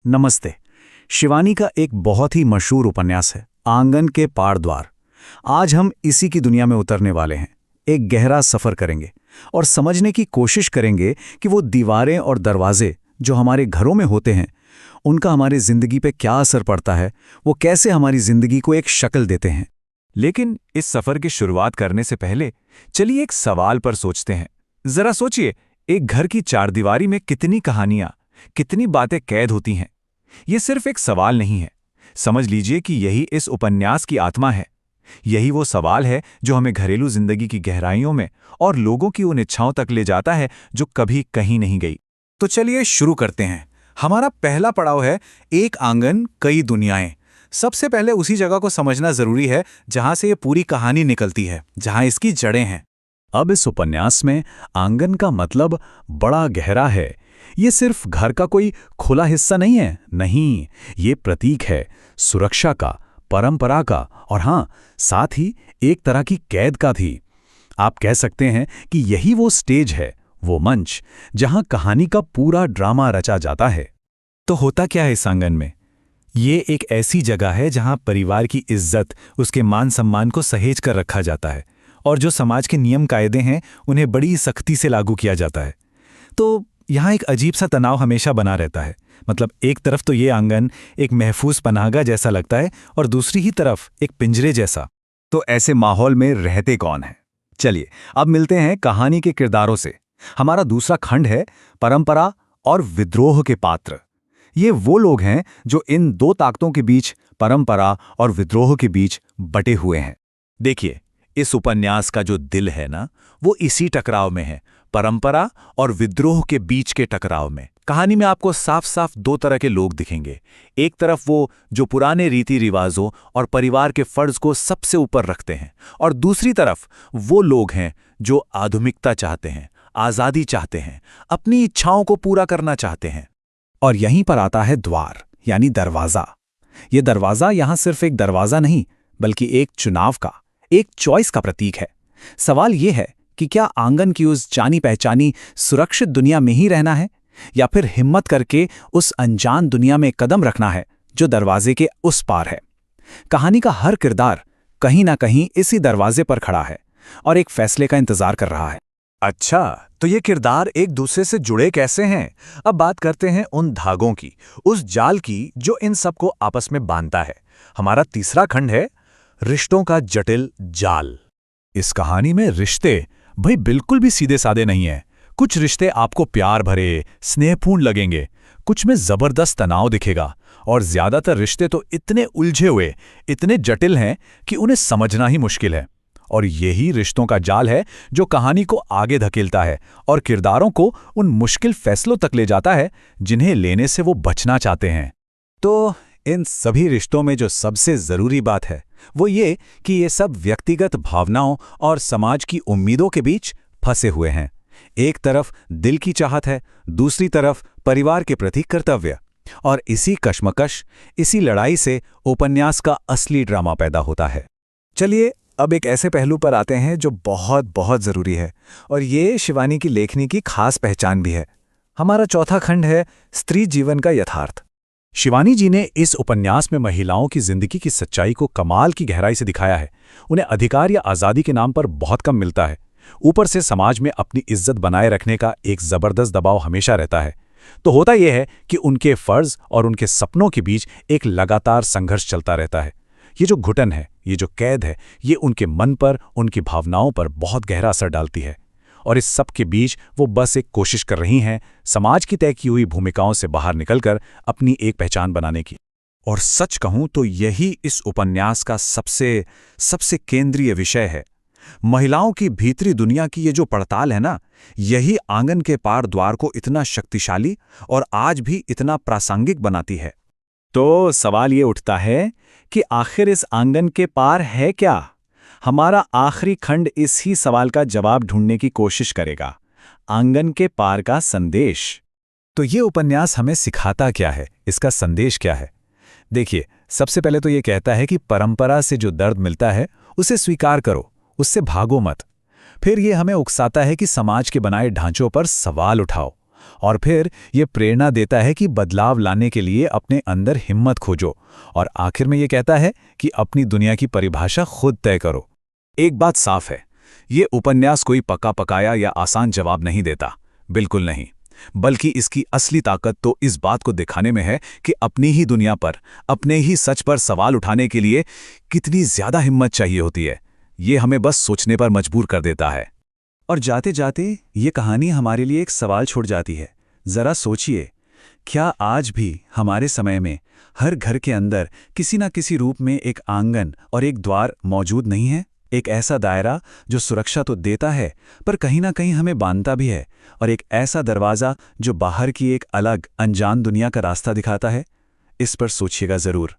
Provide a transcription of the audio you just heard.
नमस्ते। शिवानी का एक बहुत ही मशहूर उपन्यास है आंगन के पार द्वार। आज हम इसी की दुनिया में उतरने वाले हैं। एक गहरा सफर करेंगे और समझने की कोशिश करेंगे कि वो दीवारें और दरवाजे जो हमारे घरों में होते हैं, उनका हमारी जिंदगी पे क्या असर पड़ता है, वो कैसे हमारी जिंदगी को एक शक्ल देते हैं। लेकिन इस सफर की शुरुआत करने से पहले चलिए एक सवाल पर सोचते हैं। जरा सोचिए, एक घर की चारदीवारी में कितनी कहानियां, कितनी बातें कैद होती हैं। ये सिर्फ एक सवाल नहीं है, समझ लीजिए कि यही इस उपन्यास की आत्मा है। यही वो सवाल है जो हमें घरेलू जिंदगी की गहराइयों में और लोगों की उन इच्छाओं तक ले जाता है जो कभी कहीं नहीं गई। तो चलिए शुरू करते हैं। हमारा पहला पड़ाव है एक आंगन कई दुनियाएं। सबसे पहले उसी जगह को समझना जरूरी है जहां से ये पूरी कहानी निकलती है, जहां इसकी जड़ें हैं। अब इस उपन्यास में आंगन का मतलब बड़ा गहरा है। ये सिर्फ घर का कोई खुला हिस्सा नहीं है, नहीं, ये प्रतीक है सुरक्षा का, परंपरा का और हाँ, साथ ही एक तरह की कैद का भी। आप कह सकते हैं कि यही वो स्टेज है, वो मंच जहां कहानी का पूरा ड्रामा रचा जाता है। तो होता क्या है इस आंगन में? ये एक ऐसी जगह है जहां परिवार की इज्जत, उसके मान सम्मान को सहेज कर रखा जाता है और जो समाज के नियम कायदे हैं उन्हें बड़ी सख्ती से लागू किया जाता है। तो यहाँ एक अजीब सा तनाव हमेशा बना रहता है। मतलब एक तरफ तो ये आंगन एक महफूज पनाहगाह जैसा लगता है और दूसरी ही तरफ एक पिंजरे जैसा। तो ऐसे माहौल में रहते कौन है? चलिए अब मिलते हैं कहानी के किरदारों से। हमारा दूसरा खंड है परंपरा और विद्रोह के पात्र। ये वो लोग हैं जो इन दो ताकतों के बीच, परंपरा और विद्रोह के बीच बटे हुए हैं। देखिए, इस उपन्यास का जो दिल है ना, वो इसी टकराव में है, परंपरा और विद्रोह के बीच के टकराव में। कहानी में आपको साफ साफ दो तरह के लोग दिखेंगे। एक तरफ वो जो पुराने रीति रिवाजों और परिवार के फर्ज को सबसे ऊपर रखते हैं, और दूसरी तरफ वो लोग हैं जो आधुनिकता चाहते हैं, आज़ादी चाहते हैं, अपनी इच्छाओं को पूरा करना चाहते हैं। और यहीं पर आता है द्वार, यानी दरवाजा। ये दरवाजा यहां सिर्फ एक दरवाजा नहीं, बल्कि एक चुनाव का, एक चॉइस का प्रतीक है। सवाल यह है कि क्या आंगन की उस जानी पहचानी सुरक्षित दुनिया में ही रहना है, या फिर हिम्मत करके उस अनजान दुनिया में कदम रखना है जो दरवाजे के उस पार है। कहानी का हर किरदार कहीं ना कहीं इसी दरवाजे पर खड़ा है और एक फैसले का इंतजार कर रहा है। अच्छा, तो ये किरदार एक दूसरे से जुड़े कैसे हैं? अब बात करते हैं उन धागों की, उस जाल की जो इन सबको आपस में बांधता है। हमारा तीसरा खंड है रिश्तों का जटिल जाल। इस कहानी में रिश्ते भाई बिल्कुल भी सीधे सादे नहीं है। कुछ रिश्ते आपको प्यार भरे, स्नेहपूर्ण लगेंगे, कुछ में जबरदस्त तनाव दिखेगा, और ज्यादातर रिश्ते तो इतने उलझे हुए, इतने जटिल हैं कि उन्हें समझना ही मुश्किल है। और यही रिश्तों का जाल है जो कहानी को आगे धकेलता है और किरदारों को उन मुश्किल फैसलों तक ले जाता है जिन्हें लेने से वो बचना चाहते हैं। तो इन सभी रिश्तों में जो सबसे जरूरी बात है वो ये कि ये सब व्यक्तिगत भावनाओं और समाज की उम्मीदों के बीच फंसे हुए हैं। एक तरफ दिल की चाहत है, दूसरी तरफ परिवार के प्रति कर्तव्य, और इसी कश्मकश, इसी लड़ाई से उपन्यास का असली ड्रामा पैदा होता है। चलिए अब एक ऐसे पहलू पर आते हैं जो बहुत बहुत जरूरी है, और ये शिवानी की लेखनी की खास पहचान भी है। हमारा चौथा खंड है स्त्री जीवन का यथार्थ। शिवानी जी ने इस उपन्यास में महिलाओं की जिंदगी की सच्चाई को कमाल की गहराई से दिखाया है। उन्हें अधिकार या आज़ादी के नाम पर बहुत कम मिलता है। ऊपर से समाज में अपनी इज्जत बनाए रखने का एक जबरदस्त दबाव हमेशा रहता है। तो होता यह है कि उनके फर्ज और उनके सपनों के बीच एक लगातार संघर्ष चलता रहता है। ये जो घुटन है, ये जो कैद है, ये उनके मन पर, उनकी भावनाओं पर बहुत गहरा असर डालती है। और इस सब के बीच वो बस एक कोशिश कर रही हैं समाज की तय की हुई भूमिकाओं से बाहर निकलकर अपनी एक पहचान बनाने की। और सच कहूं तो यही इस उपन्यास का सबसे केंद्रीय विषय है। महिलाओं की भीतरी दुनिया की ये जो पड़ताल है ना, यही आंगन के पार द्वार को इतना शक्तिशाली और आज भी इतना प्रासंगिक बनाती है। तो सवाल ये उठता है कि आखिर इस आंगन के पार है क्या? हमारा आखिरी खंड इस ही सवाल का जवाब ढूंढने की कोशिश करेगा। आंगन के पार का संदेश। तो ये उपन्यास हमें सिखाता क्या है, इसका संदेश क्या है? देखिए, सबसे पहले तो ये कहता है कि परंपरा से जो दर्द मिलता है उसे स्वीकार करो, उससे भागो मत। फिर ये हमें उकसाता है कि समाज के बनाए ढांचों पर सवाल उठाओ और फिर ये प्रेरणा देता है कि बदलाव लाने के लिए अपने अंदर हिम्मत खोजो, और आखिर में ये कहता है कि अपनी दुनिया की परिभाषा खुद तय करो। एक बात साफ है, ये उपन्यास कोई पका पकाया या आसान जवाब नहीं देता, बिल्कुल नहीं। बल्कि इसकी असली ताकत तो इस बात को दिखाने में है कि अपनी ही दुनिया पर, अपने ही सच पर सवाल उठाने के लिए कितनी ज्यादा हिम्मत चाहिए होती है। ये हमें बस सोचने पर मजबूर कर देता है। और जाते जाते ये कहानी हमारे लिए एक सवाल छोड़ जाती है। जरा सोचिए, क्या आज भी हमारे समय में हर घर के अंदर किसी न किसी रूप में एक आंगन और एक द्वार मौजूद नहीं है? एक ऐसा दायरा जो सुरक्षा तो देता है पर कहीं ना कहीं हमें बांधता भी है, और एक ऐसा दरवाज़ा जो बाहर की एक अलग अनजान दुनिया का रास्ता दिखाता है। इस पर सोचिएगा ज़रूर।